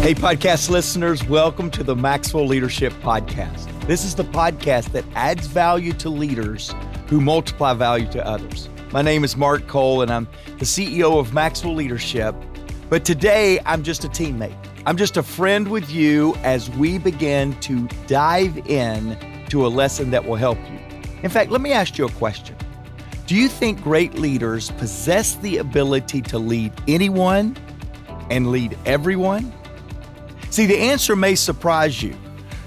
Hey, podcast listeners, welcome to the Maxwell Leadership Podcast. This is the podcast that adds value to leaders who multiply value to others. My name is Mark Cole, and I'm the CEO of Maxwell Leadership. But today, I'm just a teammate. I'm just a friend with you as we begin to dive in to a lesson that will help you. In fact, let me ask you a question. Do you think great leaders possess the ability to lead anyone and lead everyone? See, the answer may surprise you.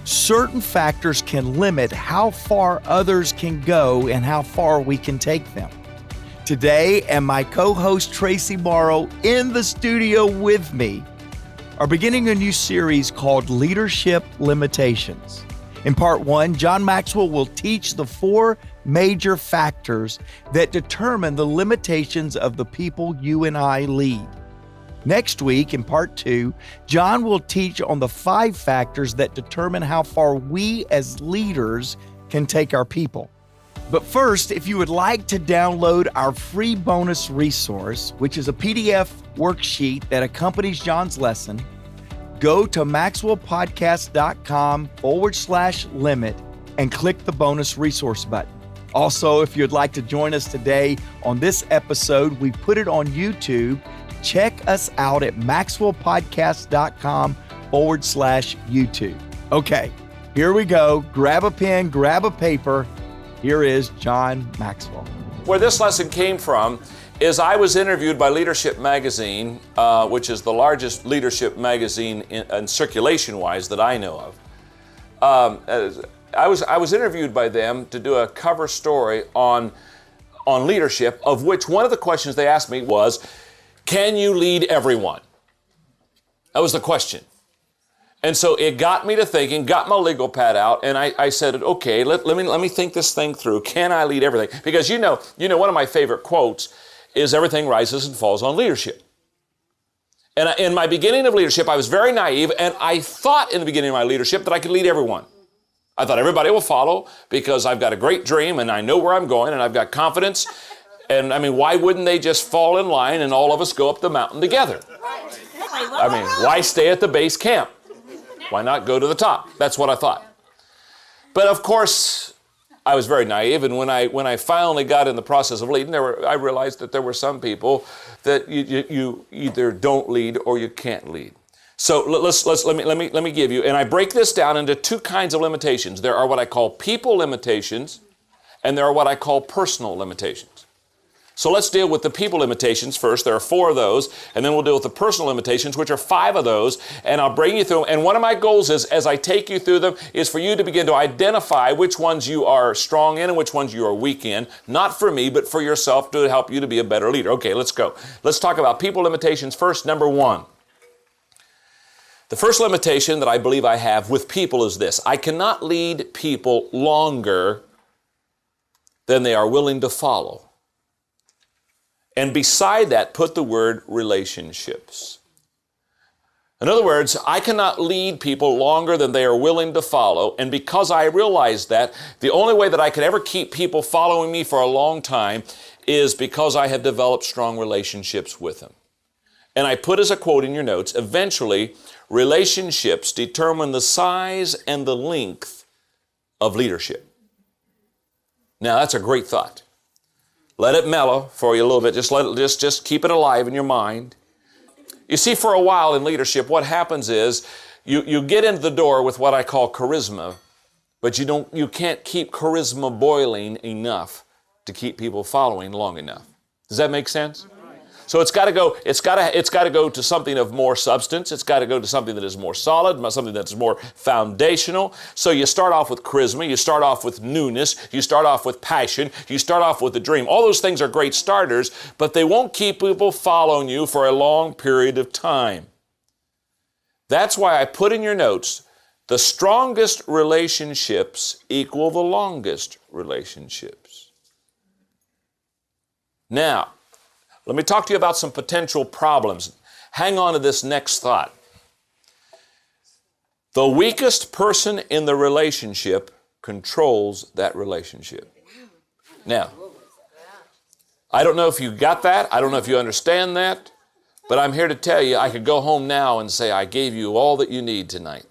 Certain factors can limit how far others can go and how far we can take them. Today, and my co-host Traci Morrow in the studio with me are beginning a new series called Leadership Limitations. In part one, John Maxwell will teach the 4 major factors that determine the limitations of the people you and I lead. Next week, in part 2, John will teach on the 5 factors that determine how far we as leaders can take our people. But first, if you would like to download our free bonus resource, which is a PDF worksheet that accompanies John's lesson, go to maxwellpodcast.com/limit and click the bonus resource button. Also, if you'd like to join us today on this episode, we put it on YouTube. Check us out at maxwellpodcast.com/YouTube. Okay, here we go. Grab a pen, grab a paper. Here is John Maxwell. Where this lesson came from is I was interviewed by Leadership Magazine, which is the largest leadership magazine in circulation-wise that I know of. I was interviewed by them to do a cover story on leadership, of which one of the questions they asked me was, can you lead everyone? That was the question. And so it got me to thinking, got my legal pad out, and I said, okay, let me think this thing through. Can I lead everything? Because you know, one of my favorite quotes is everything rises and falls on leadership. And in my beginning of leadership, I was very naive, and I thought in the beginning of my leadership that I could lead everyone. I thought everybody will follow because I've got a great dream and I know where I'm going and I've got confidence. And I mean, why wouldn't they just fall in line and all of us go up the mountain together? I mean, why stay at the base camp? Why not go to the top? That's what I thought. But of course, I was very naive, and when I finally got in the process of leading, I realized that there were some people that you either don't lead or you can't lead. So let me give you, and I break this down into 2 kinds of limitations. There are what I call people limitations, and there are what I call personal limitations. So let's deal with the people limitations first. There are 4 of those, and then we'll deal with the personal limitations, which are 5 of those, and I'll bring you through them. And one of my goals is, as I take you through them, is for you to begin to identify which ones you are strong in and which ones you are weak in, not for me, but for yourself, to help you to be a better leader. Okay, let's go. Let's talk about people limitations first. Number 1. The first limitation that I believe I have with people is this: I cannot lead people longer than they are willing to follow. And beside that, put the word relationships. In other words, I cannot lead people longer than they are willing to follow. And because I realize that, the only way that I can ever keep people following me for a long time is because I have developed strong relationships with them. And I put as a quote in your notes, eventually, relationships determine the size and the length of leadership. Now, that's a great thought. Let it mellow for you a little bit. Just keep it alive in your mind. You see, for a while in leadership, what happens is you get into the door with what I call charisma, but you can't keep charisma boiling enough to keep people following long enough. Does that make sense? So it's got to go to something of more substance. It's got to go to something that is more solid, something that's more foundational. So you start off with charisma, you start off with newness, you start off with passion, you start off with a dream. All those things are great starters, but they won't keep people following you for a long period of time. That's why I put in your notes, the strongest relationships equal the longest relationships. Now, let me talk to you about some potential problems. Hang on to this next thought. The weakest person in the relationship controls that relationship. Now, I don't know if you got that. I don't know if you understand that. But I'm here to tell you, I could go home now and say, I gave you all that you need tonight.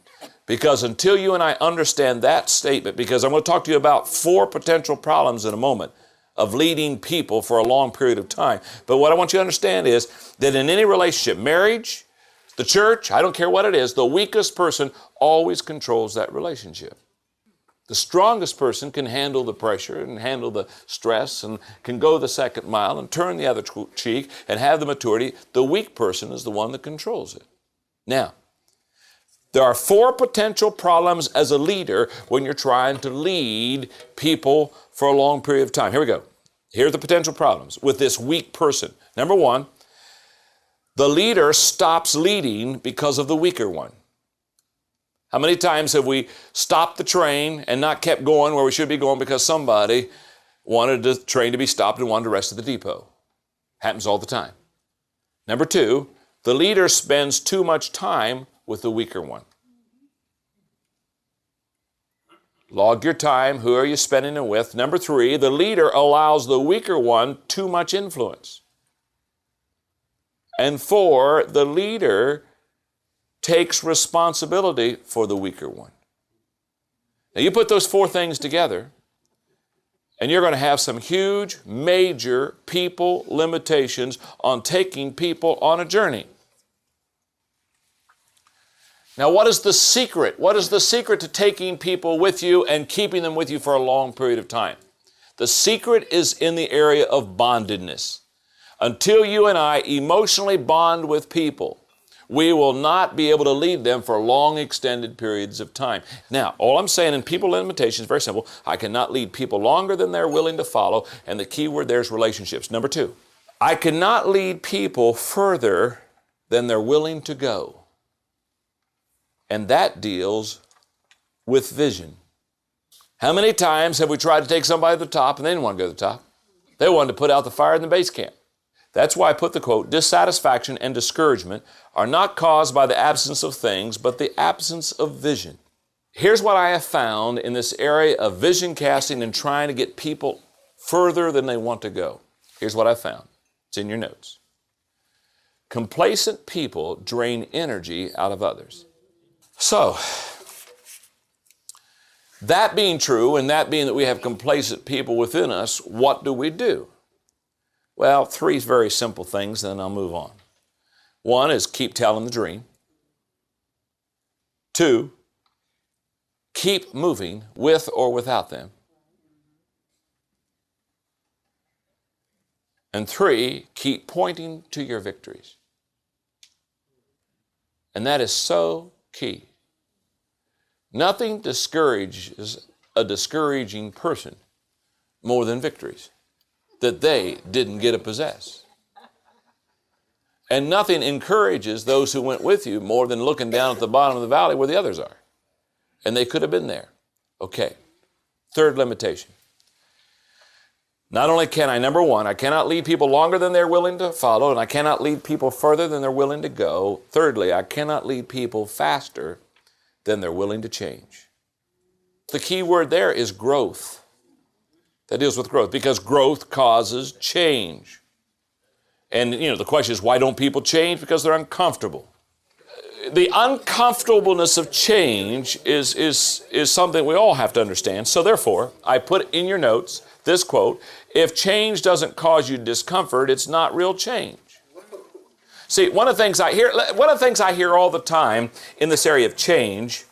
Because until you and I understand that statement, because I'm going to talk to you about 4 potential problems in a moment of leading people for a long period of time. But what I want you to understand is that in any relationship, marriage, the church, I don't care what it is, the weakest person always controls that relationship. The strongest person can handle the pressure and handle the stress and can go the second mile and turn the other cheek and have the maturity. The weak person is the one that controls it. Now, there are 4 potential problems as a leader when you're trying to lead people for a long period of time. Here we go. Here are the potential problems with this weak person. Number 1, the leader stops leading because of the weaker one. How many times have we stopped the train and not kept going where we should be going because somebody wanted the train to be stopped and wanted the rest of the depot? Happens all the time. Number 2, the leader spends too much time with the weaker one. Log your time. Who are you spending it with? Number 3, the leader allows the weaker one too much influence. And 4, the leader takes responsibility for the weaker one. Now you put those 4 things together, and you're going to have some huge, major people limitations on taking people on a journey. Now, what is the secret? What is the secret to taking people with you and keeping them with you for a long period of time? The secret is in the area of bondedness. Until you and I emotionally bond with people, we will not be able to lead them for long, extended periods of time. Now, all I'm saying in people limitations is very simple. I cannot lead people longer than they're willing to follow, and the key word there is relationships. Number 2, I cannot lead people further than they're willing to go. And that deals with vision. How many times have we tried to take somebody to the top and they didn't want to go to the top? They wanted to put out the fire in the base camp. That's why I put the quote, dissatisfaction and discouragement are not caused by the absence of things, but the absence of vision. Here's what I have found in this area of vision casting and trying to get people further than they want to go. Here's what I found. It's in your notes. Complacent people drain energy out of others. So, that being true, and that being that we have complacent people within us, what do we do? Well, 3 very simple things, then I'll move on. 1 is keep telling the dream. 2, keep moving with or without them. And 3, keep pointing to your victories. And that is so key. Nothing discourages a discouraging person more than victories that they didn't get to possess. And nothing encourages those who went with you more than looking down at the bottom of the valley where the others are. And they could have been there. Okay. 3rd limitation. Not only can I, number 1, I cannot lead people longer than they're willing to follow, and I cannot lead people further than they're willing to go. Thirdly, I cannot lead people faster than they're willing to change. The key word there is growth. That deals with growth, because growth causes change. And, the question is, why don't people change? Because they're uncomfortable. The uncomfortableness of change is something we all have to understand. So therefore, I put in your notes this quote, if change doesn't cause you discomfort, it's not real change. See, one of the things I hear all the time in this area of change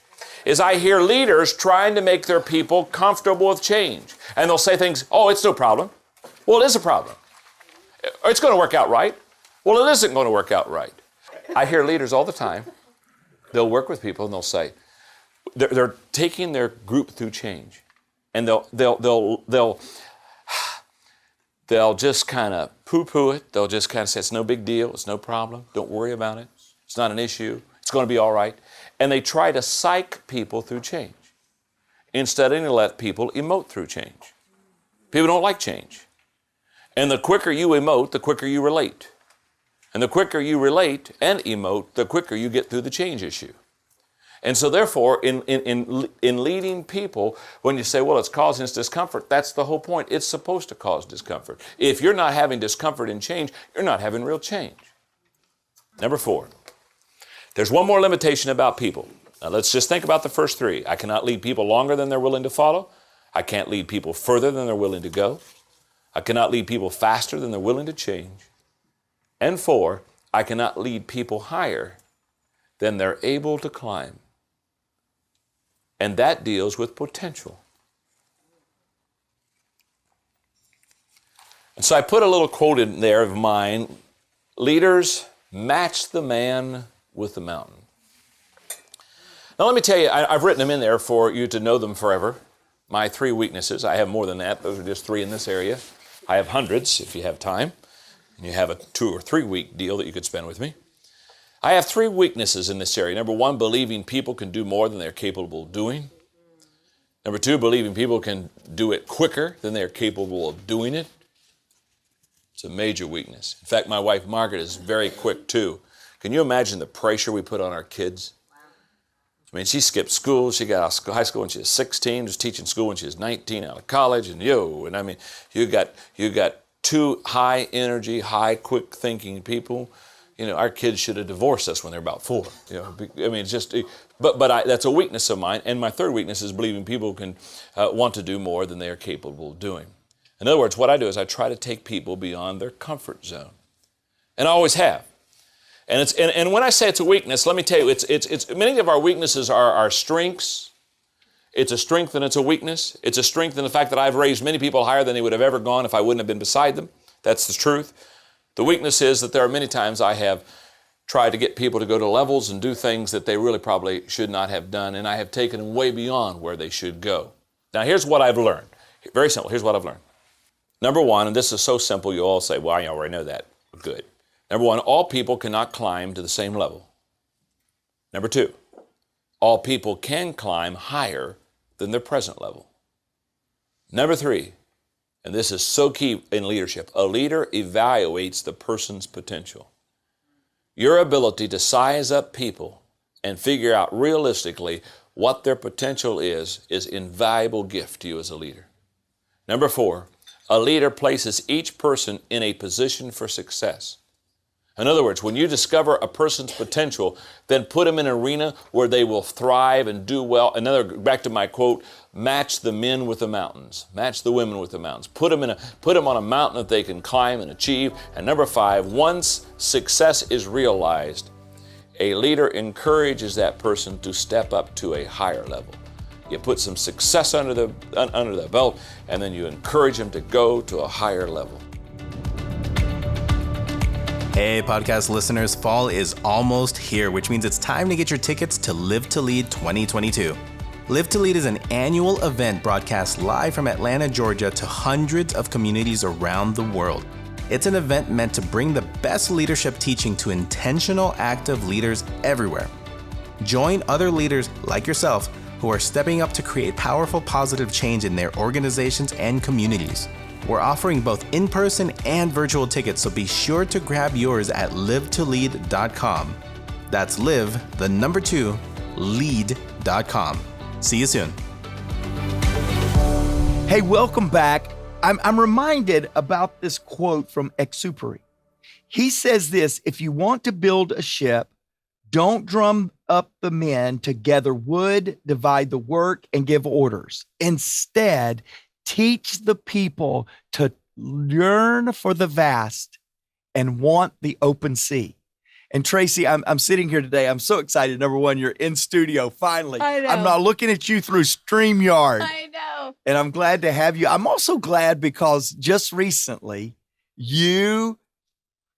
is I hear leaders trying to make their people comfortable with change. And they'll say things, oh, it's no problem. Well, it is a problem. It's going to work out right. Well, it isn't going to work out right. I hear leaders all the time, they'll work with people and they'll say, they're taking their group through change. And they'll just kind of poo-poo it. They'll just kind of say, it's no big deal. It's no problem. Don't worry about it. It's not an issue. It's going to be all right. And they try to psych people through change instead of let people emote through change. People don't like change. And the quicker you emote, the quicker you relate. And the quicker you relate and emote, the quicker you get through the change issue. And so therefore, in leading people, when you say, well, it's causing us discomfort, that's the whole point. It's supposed to cause discomfort. If you're not having discomfort in change, you're not having real change. Number 4, there's one more limitation about people. Now let's just think about the first 3. I cannot lead people longer than they're willing to follow. I can't lead people further than they're willing to go. I cannot lead people faster than they're willing to change. And 4, I cannot lead people higher than they're able to climb. And that deals with potential. And so I put a little quote in there of mine: leaders match the man with the mountain. Now let me tell you, I've written them in there for you to know them forever. My 3 weaknesses. I have more than that. Those are just 3 in this area. I have hundreds if you have time. And you have a 2 or 3 week deal that you could spend with me. I have 3 weaknesses in this area. Number 1, believing people can do more than they're capable of doing. Number 2, believing people can do it quicker than they're capable of doing it. It's a major weakness. In fact, my wife Margaret is very quick too. Can you imagine the pressure we put on our kids? I mean, she skipped school. She got out of high school when she was 16, was teaching school when she was 19, out of college, and I mean, you got 2 high energy, high quick thinking people. You know, our kids should have divorced us when they're about 4. You know, I mean, it's just, but that's a weakness of mine. And my 3rd weakness is believing people can want to do more than they are capable of doing. In other words, what I do is I try to take people beyond their comfort zone, and I always have. And when I say it's a weakness, let me tell you, it's many of our weaknesses are our strengths. It's a strength and it's a weakness. It's a strength in the fact that I've raised many people higher than they would have ever gone if I wouldn't have been beside them. That's the truth. The weakness is that there are many times I have tried to get people to go to levels and do things that they really probably should not have done, and I have taken them way beyond where they should go. Now, here's what I've learned. Very simple. Here's what I've learned. Number 1, and this is so simple, you all say, well, I already know that. Good. Number 1, all people cannot climb to the same level. Number 2, all people can climb higher than their present level. Number 3, and this is so key in leadership, a leader evaluates the person's potential. Your ability to size up people and figure out realistically what their potential is invaluable gift to you as a leader. Number 4, a leader places each person in a position for success. In other words, when you discover a person's potential, then put them in an arena where they will thrive and do well. Back to my quote, match the men with the mountains, match the women with the mountains. Put them on a mountain that they can climb and achieve. And number 5, once success is realized, a leader encourages that person to step up to a higher level. You put some success under the belt, and then you encourage them to go to a higher level. Hey, podcast listeners, fall is almost here, which means it's time to get your tickets to Live to Lead 2022. Live to Lead is an annual event broadcast live from Atlanta, Georgia to hundreds of communities around the world. It's an event meant to bring the best leadership teaching to intentional, active leaders everywhere. Join other leaders like yourself who are stepping up to create powerful, positive change in their organizations and communities. We're offering both in-person and virtual tickets, so be sure to grab yours at livetolead.com. That's live, the number 2, lead.com. See you soon. Hey, welcome back. I'm reminded about this quote from Exupery. He says this: if you want to build a ship, don't drum up the men to gather wood, divide the work, and give orders. Instead, teach the people to yearn for the vast and want the open sea. And Traci, I'm sitting here today. I'm so excited. Number 1, you're in studio finally. I know. I'm not looking at you through StreamYard. I know. And I'm glad to have you. I'm also glad because just recently you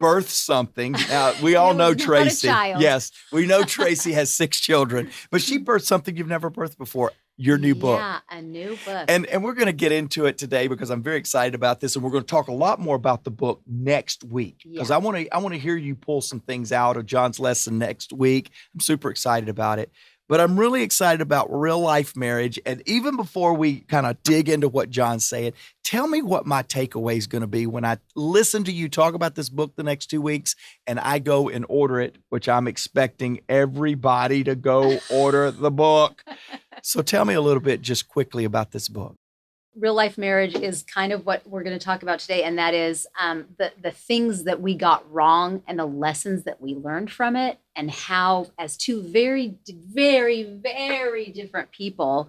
birthed something. Now, we all know Traci. Yes, we know Traci has 6 children, but she birthed something you've never birthed before. Your new book. Yeah, a new book. And we're going to get into it today because I'm very excited about this, and we're going to talk a lot more about the book next week because I want to hear you pull some things out of John's lesson next week. I'm super excited about it. But I'm really excited about real life marriage. And even before we kind of dig into what John's saying, tell me what my takeaway is going to be when I listen to you talk about this book the next 2 weeks and I go and order it, which I'm expecting everybody to go order the book. So tell me a little bit just quickly about this book. real life marriage is kind of what we're going to talk about today. And that is the things that we got wrong and the lessons that we learned from it, and how, as two very, very, very different people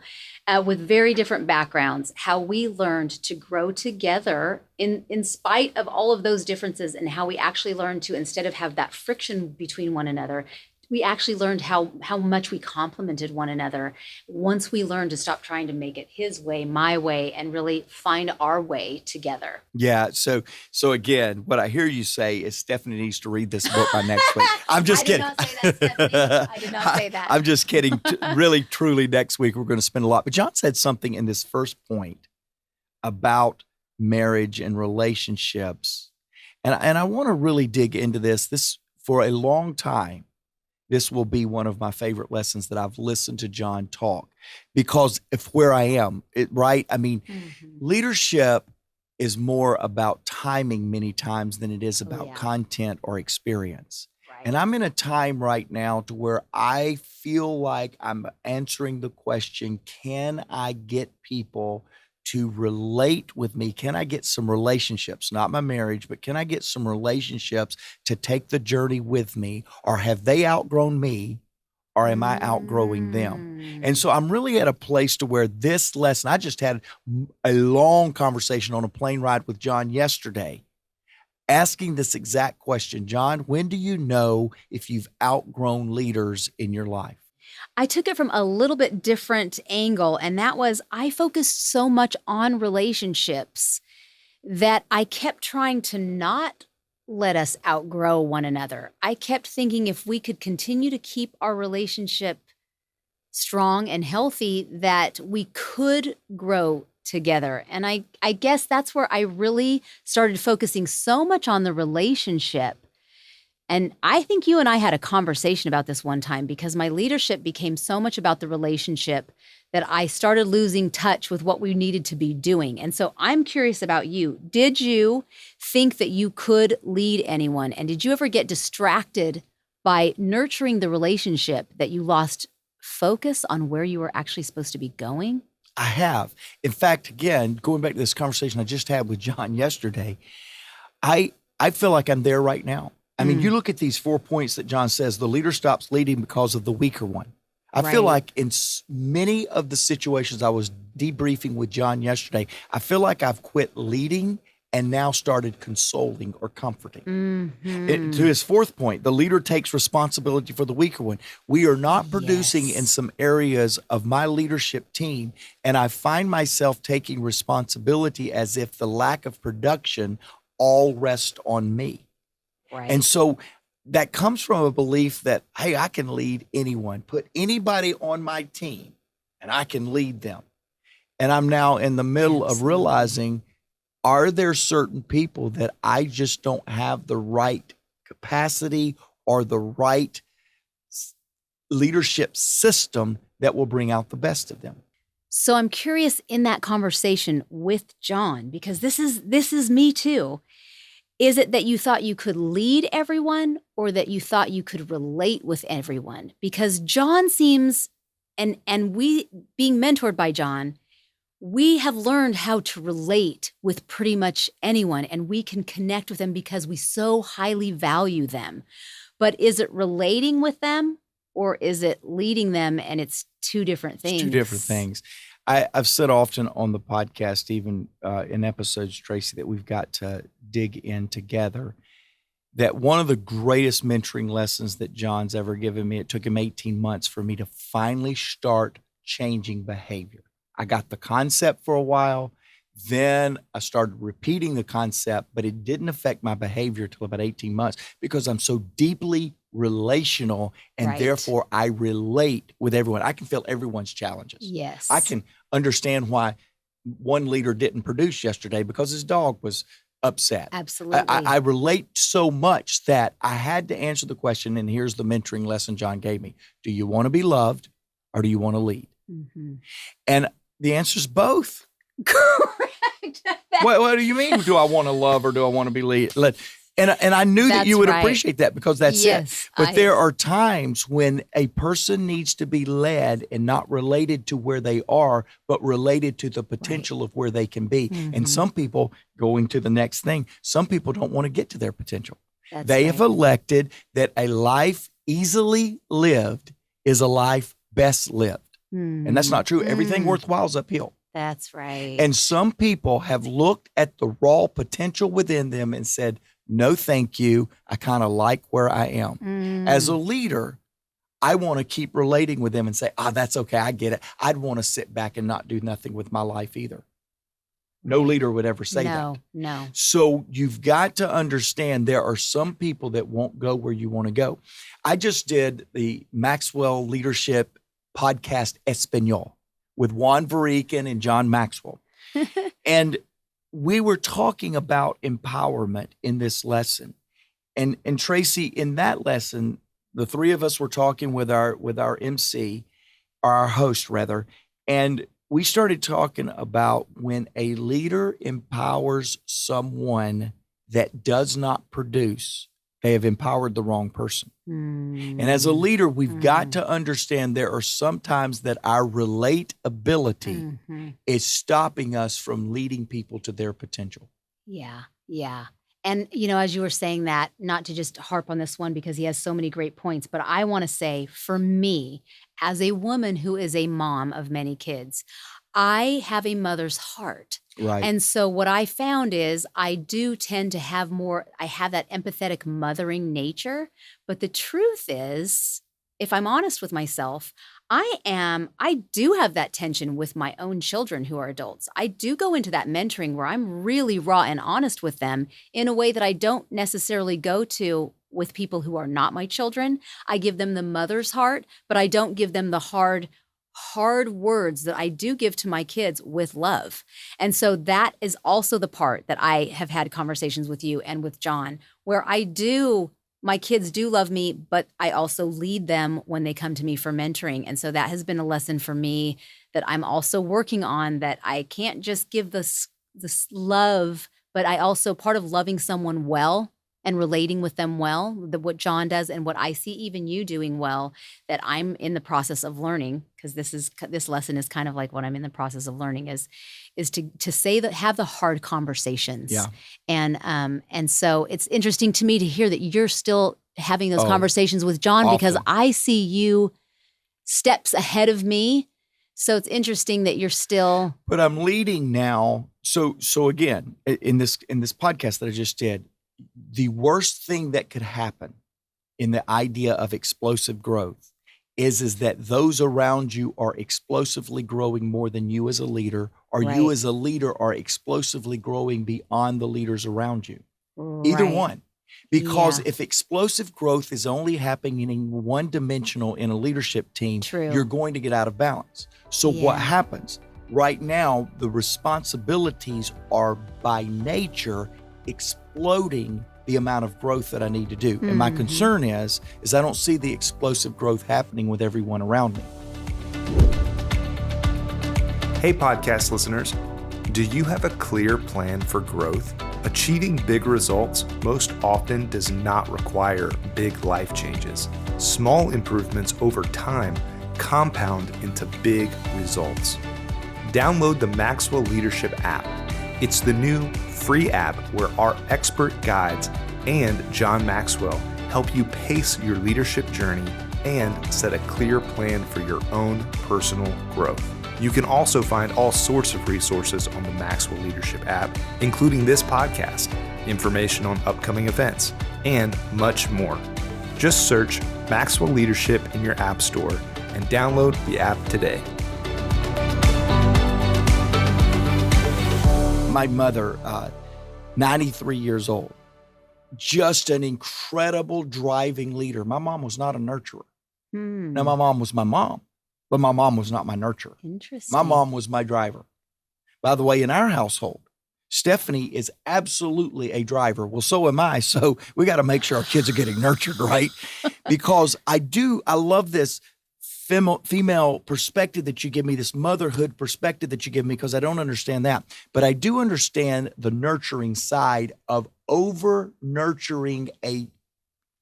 with very different backgrounds, how we learned to grow together in spite of all of those differences, and how we actually learned to, instead of have that friction between one another, we actually learned how much we complemented one another once we learned to stop trying to make it his way, my way, and really find our way together. Yeah. So again, what I hear you say is Stephanie needs to read this book by next week. I'm just kidding. I did not say that, Stephanie. I did not say that. I'm just kidding. Really, truly, next week we're going to spend a lot. But John said something in this first point about marriage and relationships. And I want to really dig into this. This, for a long time, this will be one of my favorite lessons that I've listened to John talk, because of where I am, right? I mean, leadership is more about timing many times than it is about content or experience. Right. And I'm in a time right now to where I feel like I'm answering the question, can I get people to relate with me? Can I get some relationships, not my marriage, but can I get some relationships to take the journey with me? Or have they outgrown me, or am I outgrowing them? And so I'm really at a place to where this lesson, I just had a long conversation on a plane ride with John yesterday, asking this exact question. John, when do you know if you've outgrown leaders in your life? I took it from a little bit different angle, and that was, I focused so much on relationships that I kept trying to not let us outgrow one another. I kept thinking if we could continue to keep our relationship strong and healthy, that we could grow together. And I guess that's where I really started focusing so much on the relationship. And I think you and I had a conversation about this one time, because my leadership became so much about the relationship that I started losing touch with what we needed to be doing. And so I'm curious about you. Did you think that you could lead anyone? And did you ever get distracted by nurturing the relationship that you lost focus on where you were actually supposed to be going? I have. In fact, again, going back to this conversation I just had with John yesterday, I feel like I'm there right now. I mean, you look at these 4 points that John says, the leader stops leading because of the weaker one. I feel like in many of the situations I was debriefing with John yesterday, I feel like I've quit leading and now started consoling or comforting. To his fourth point, the leader takes responsibility for the weaker one. We are not producing in some areas of my leadership team, and I find myself taking responsibility as if the lack of production all rests on me. Right. And so that comes from a belief that, hey, I can lead anyone, put anybody on my team, and I can lead them. And I'm now in the middle of realizing, are there certain people that I just don't have the right capacity or the right leadership system that will bring out the best of them? So I'm curious, in that conversation with John, because this is me too. Is it that you thought you could lead everyone, or that you thought you could relate with everyone? Because John seems, and we, being mentored by John, we have learned how to relate with pretty much anyone, and we can connect with them because we so highly value them. But is it relating with them, or is it leading them, and it's two different things? It's two different things. I've said often on the podcast, even in episodes, Traci, that we've got to dig in together, that one of the greatest mentoring lessons that John's ever given me, it took him 18 months for me to finally start changing behavior. I got the concept for a while, then I started repeating the concept, but it didn't affect my behavior till about 18 months, because I'm so deeply relational, and therefore I relate with everyone. I can feel everyone's challenges. Yes. I can understand why one leader didn't produce yesterday because his dog was upset. Absolutely. I relate so much that I had to answer the question, and here's the mentoring lesson John gave me. Do you want to be loved, or do you want to lead? And the answer is both. Correct. What do you mean? Do I want to love, or do I want to be led? And I knew that That's you would right. appreciate that because that's Yes, it. But there are times when a person needs to be led and not related to where they are, but related to the potential of where they can be. And some people, going to the next thing, some people don't want to get to their potential. They have elected that a life easily lived is a life best lived. And that's not true. Everything worthwhile is uphill. That's right. And some people have looked at the raw potential within them and said, no, thank you. I kind of like where I am. As a leader, I want to keep relating with them and say, that's okay. I get it. I'd want to sit back and not do nothing with my life either. No leader would ever say that. No. So you've got to understand there are some people that won't go where you want to go. I just did the Maxwell Leadership Podcast Espanol with Juan Varican and John Maxwell. And we were talking about empowerment in this lesson. And Traci, in that lesson, the three of us were talking with our MC, or our host rather, and we started talking about when a leader empowers someone that does not produce, they have empowered the wrong person. And as a leader, we've got to understand there are some times that our relatability is stopping us from leading people to their potential. Yeah. And, as you were saying that, not to just harp on this one because he has so many great points, but I want to say for me, as a woman who is a mom of many kids, I have a mother's heart. Right. And so what I found is I do tend to have I have that empathetic mothering nature. But the truth is, if I'm honest with myself, I do have that tension with my own children who are adults. I do go into that mentoring where I'm really raw and honest with them in a way that I don't necessarily go to with people who are not my children. I give them the mother's heart, but I don't give them the hard words that I do give to my kids with love. And so that is also the part that I have had conversations with you and with John, where my kids do love me, but I also lead them when they come to me for mentoring. And so that has been a lesson for me that I'm also working on, that I can't just give this love, but I also, part of loving someone well and relating with them well, what John does and what I see even you doing well, that I'm in the process of learning, because this lesson is kind of like what I'm in the process of learning is to say that, have the hard conversations. Yeah. And so it's interesting to me to hear that you're still having those conversations with John, because I see you steps ahead of me. So it's interesting that you're still. But I'm leading now. So again, in this podcast that I just did, the worst thing that could happen in the idea of explosive growth is that those around you are explosively growing more than you as a leader, or you as a leader are explosively growing beyond the leaders around you. Either one. Because if explosive growth is only happening in one dimensional in a leadership team, you're going to get out of balance. So what happens? Right now, the responsibilities are by nature exploding the amount of growth that I need to do. And my concern is I don't see the explosive growth happening with everyone around me. Hey, podcast listeners. Do you have a clear plan for growth? Achieving big results most often does not require big life changes. Small improvements over time compound into big results. Download the Maxwell Leadership app. It's the new free app where our expert guides and John Maxwell help you pace your leadership journey and set a clear plan for your own personal growth. You can also find all sorts of resources on the Maxwell Leadership app, including this podcast, information on upcoming events, and much more. Just search Maxwell Leadership in your app store and download the app today. My mother, 93 years old, just an incredible driving leader. My mom was not a nurturer. Now, my mom was my mom, but my mom was not my nurturer. Interesting. My mom was my driver. By the way, in our household, Stephanie is absolutely a driver. Well, so am I. So we got to make sure our kids are getting nurtured, right? Because I love this female perspective that you give me, this motherhood perspective that you give me, because I don't understand that. But I do understand the nurturing side of over nurturing a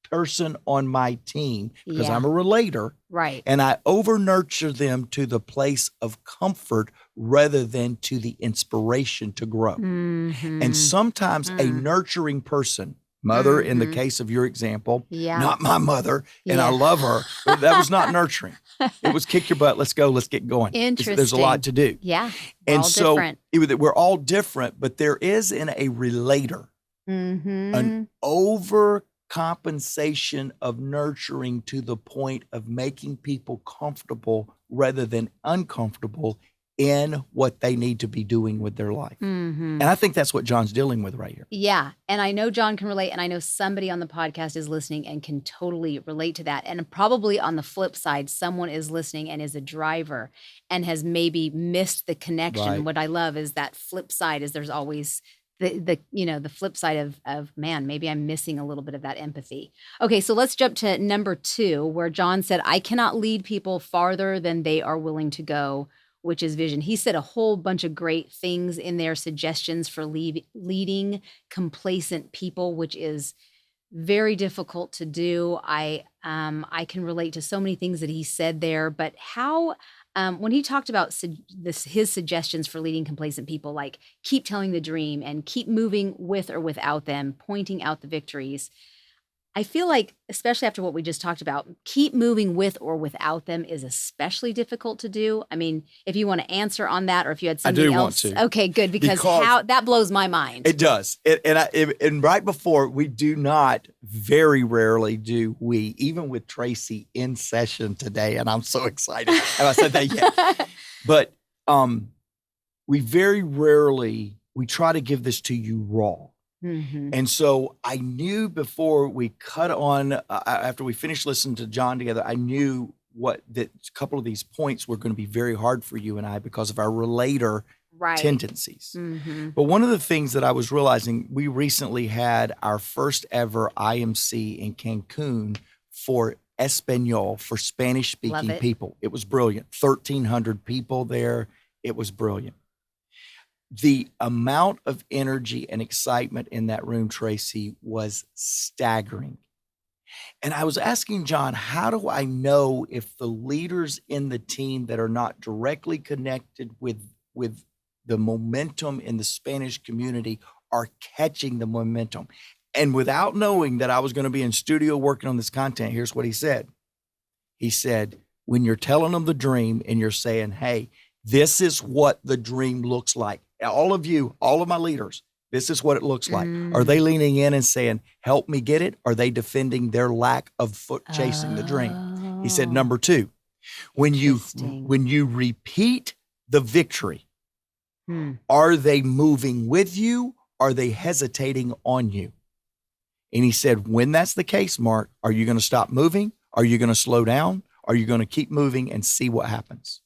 person on my team because Yeah. I'm a relator. Right. And I over nurture them to the place of comfort rather than to the inspiration to grow. Mm-hmm. And sometimes a nurturing person, mother in the case of your example, Yeah. not my mother, and I Yeah. love her, but that was not nurturing. It was kick your butt, let's go, let's get going. There's a lot to do. Yeah. We're And all so different. we're all different, but there is in a relator Mm-hmm. an overcompensation of nurturing to the point of making people comfortable rather than uncomfortable in what they need to be doing with their life. Mm-hmm. And I think that's what John's dealing with right here. Yeah. And I know John can relate, and I know somebody on the podcast is listening and can totally relate to that. And probably on the flip side, someone is listening and is a driver and has maybe missed the connection. Right. What I love is that flip side is there's always the flip side of man, maybe I'm missing a little bit of that empathy. Okay, so let's jump to number 2, where John said, I cannot lead people farther than they are willing to go, which is vision. He said a whole bunch of great things in there, suggestions for leading complacent people, which is very difficult to do. I can relate to so many things that he said there, but how, when he talked about his suggestions for leading complacent people, like keep telling the dream and keep moving with or without them, pointing out the victories, I feel like, especially after what we just talked about, keep moving with or without them is especially difficult to do. I mean, if you want to answer on that, or if you had something else. Want to. Okay, good, because how that blows my mind. It does. And right before, we do not, very rarely do we, even with Traci in session today, and I'm so excited. Have I said that yet? But we very rarely, we try to give this to you raw. Mm-hmm. And so I knew before we cut on, after we finished listening to John together, I knew that a couple of these points were going to be very hard for you and I because of our relator tendencies. Mm-hmm. But one of the things that I was realizing, we recently had our first ever IMC in Cancun for Espanol, for Spanish-speaking people. It was brilliant. 1,300 people there. It was brilliant. The amount of energy and excitement in that room, Traci, was staggering. And I was asking John, how do I know if the leaders in the team that are not directly connected with the momentum in the Spanish community are catching the momentum? And without knowing that I was going to be in studio working on this content, here's what he said. He said, when you're telling them the dream and you're saying, hey, this is what the dream looks like. All of you, all of my leaders, this is what it looks like. Are they leaning in and saying, help me get it? Are they defending their lack of foot chasing the dream? He said, number 2, when you repeat the victory, are they moving with you? Are they hesitating on you? And he said, when that's the case, Mark, are you going to stop moving? Are you going to slow down? Are you going to keep moving and see what happens?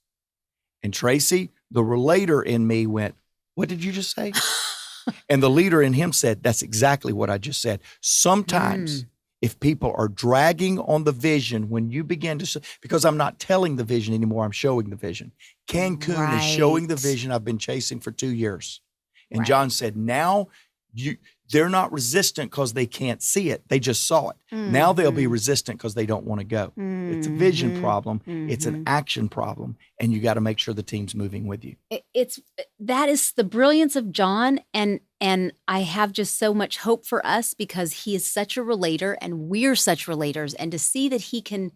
And Traci, the relator in me went, what did you just say? And the leader in him said, that's exactly what I just said. Sometimes if people are dragging on the vision, when you begin to, because I'm not telling the vision anymore, I'm showing the vision. Cancun is showing the vision I've been chasing for 2 years. And John said, now they're not resistant because they can't see it. They just saw it. Now they'll be resistant because they don't want to go. It's a vision problem. It's an action problem. And you got to make sure the team's moving with you. That is the brilliance of John. And I have just so much hope for us because he is such a relator and we're such relators. And to see that he can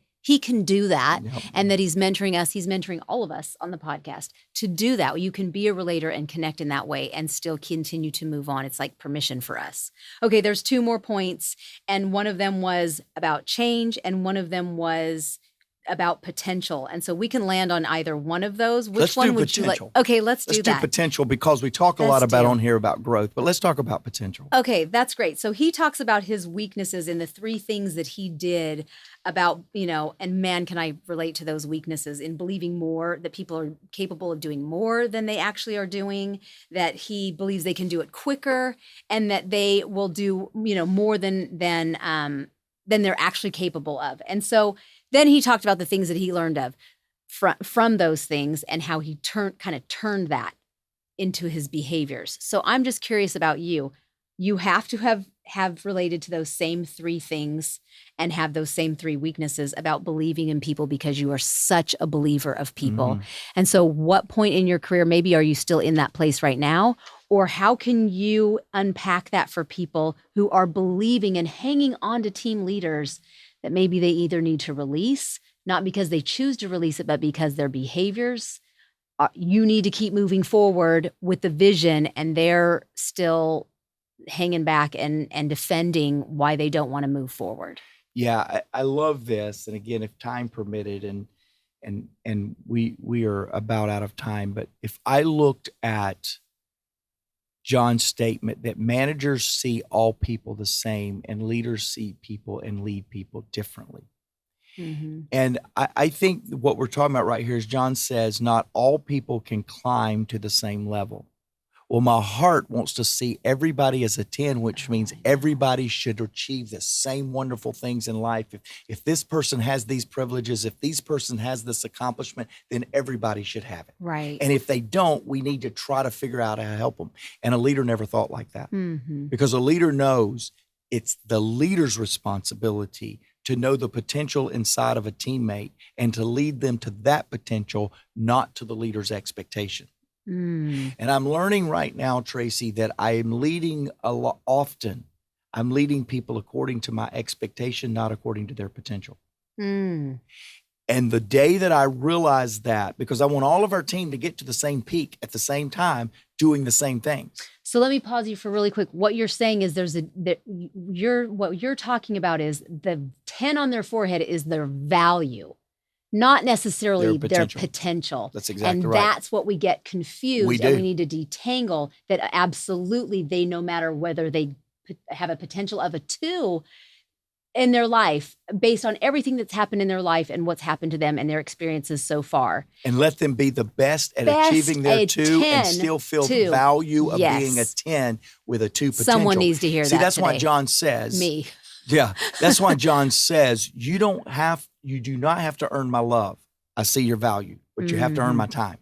do that and that he's mentoring us, he's mentoring all of us on the podcast to do that. You can be a relator and connect in that way and still continue to move on. It's like permission for us. Okay, there's 2 more points. And one of them was about change and one of them was about potential. And so we can land on either one of those. Which one would you like? Okay, let's do that. Let's do potential because we talk a lot about on here about growth, but let's talk about potential. Okay, that's great. So he talks about his weaknesses in the 3 things that he did about, and man, can I relate to those weaknesses in believing more, that people are capable of doing more than they actually are doing, that he believes they can do it quicker, and that they will do, more than they're actually capable of. And so then he talked about the things that he learned of from those things and how he turned that into his behaviors. So I'm just curious about you. You have to have related to those same three things and have those same three weaknesses about believing in people because you are such a believer of people. And so what point in your career, maybe are you still in that place right now? Or how can you unpack that for people who are believing and hanging on to team leaders that maybe they either need to release, not because they choose to release it, but because their behaviors, you need to keep moving forward with the vision and they're still hanging back and defending why they don't want to move forward. Yeah, I love this. And again, if time permitted, and we are about out of time, but if I looked at John's statement that managers see all people the same and leaders see people and lead people differently. And I think what we're talking about right here is John says, not all people can climb to the same level. Well, my heart wants to see everybody as a 10, which means everybody should achieve the same wonderful things in life. If this person has these privileges, if this person has this accomplishment, then everybody should have it. Right. And if they don't, we need to try to figure out how to help them. And a leader never thought like that, because a leader knows it's the leader's responsibility to know the potential inside of a teammate and to lead them to that potential, not to the leader's expectation. And I'm learning right now, Traci, that I am leading often. I'm leading people according to my expectation, not according to their potential. And the day that I realized that, because I want all of our team to get to the same peak at the same time, doing the same things. So let me pause you for really quick. What you're saying is what you're talking about is the 10 on their forehead is their value, not necessarily their potential. That's exactly and right. And that's what we get confused. And we need to detangle that. Absolutely, they, no matter whether they have a potential of a 2 in their life, based on everything that's happened in their life and what's happened to them and their experiences so far. And let them be the best at achieving their 2 and still feel the value of being a 10 with a 2 potential. Someone needs to hear that. See, that's today. why John says. Me. Yeah, that's why John says, you do not have to earn my love. I see your value, but you have to earn my time.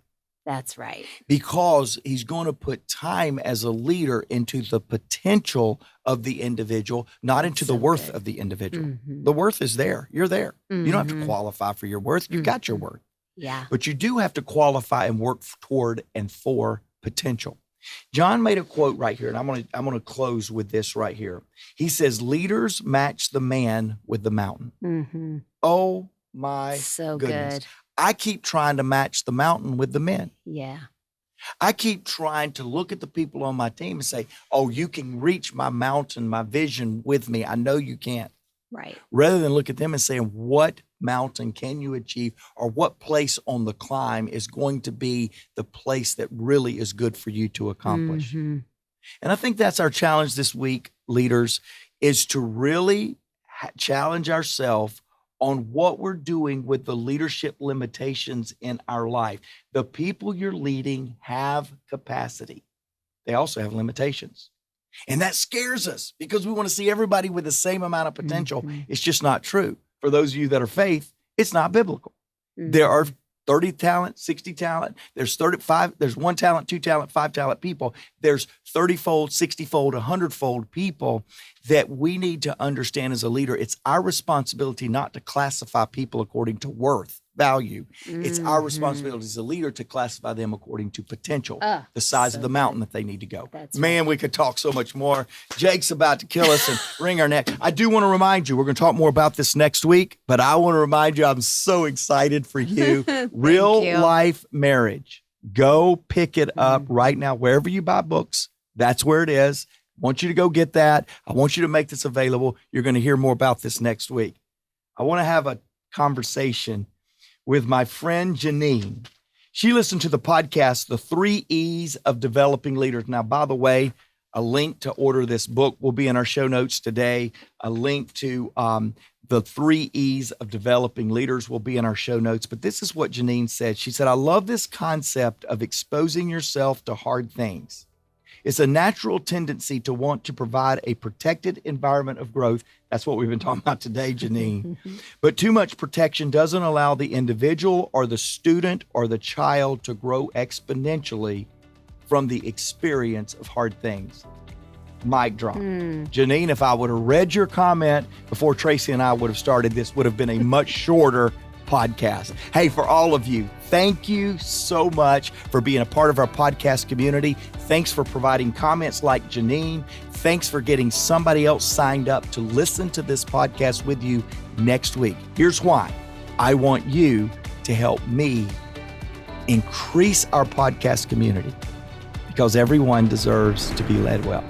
That's right. Because he's going to put time as a leader into the potential of the individual, not into the worth of the individual. The worth is there. You're there. You don't have to qualify for your worth. You've got your worth. Yeah. But you do have to qualify and work toward and for potential. John made a quote right here, and I'm going to close with this right here. He says, leaders match the man with the mountain. Oh my goodness. Good. I keep trying to match the mountain with the men. Yeah. I keep trying to look at the people on my team and say, oh, you can reach my mountain, my vision with me. I know you can't. Right. Rather than look at them and saying, what mountain can you achieve, or what place on the climb is going to be the place that really is good for you to accomplish. And I think that's our challenge this week, leaders, is to really challenge ourselves on what we're doing with the leadership limitations in our life. The people you're leading have capacity. They also have limitations. And that scares us because we want to see everybody with the same amount of potential. It's just not true. For those of you that are faith, it's not biblical. There are 30 talent, 60 talent. There's 35. There's 1 talent, 2 talent, 5 talent people. There's 30-fold, 60-fold, 100-fold people that we need to understand as a leader. It's our responsibility not to classify people according to worth, value. It's our responsibility as a leader to classify them according to potential, the size of the mountain that they need to go. Man, we could talk so much more. Jake's about to kill us and wring our neck. I do want to remind you, we're going to talk more about this next week, but I want to remind you, I'm so excited for you. Real life marriage. Go pick it up right now, wherever you buy books. That's where it is. I want you to go get that. I want you to make this available. You're going to hear more about this next week. I want to have a conversation with my friend Janine. She listened to the podcast, The 3 E's of Developing Leaders. Now, by the way, a link to order this book will be in our show notes today. A link to the 3 E's of Developing Leaders will be in our show notes. But this is what Janine said. She said, I love this concept of exposing yourself to hard things. It's a natural tendency to want to provide a protected environment of growth. That's what we've been talking about today, Janine. But too much protection doesn't allow the individual or the student or the child to grow exponentially from the experience of hard things. mic drop. Janine, if I would have read your comment before Traci and I would have started, this would have been a much shorter podcast. Hey, for all of you, thank you so much for being a part of our podcast community. Thanks for providing comments like Janine. Thanks for getting somebody else signed up to listen to this podcast with you next week. Here's why. I want you to help me increase our podcast community, because everyone deserves to be led well.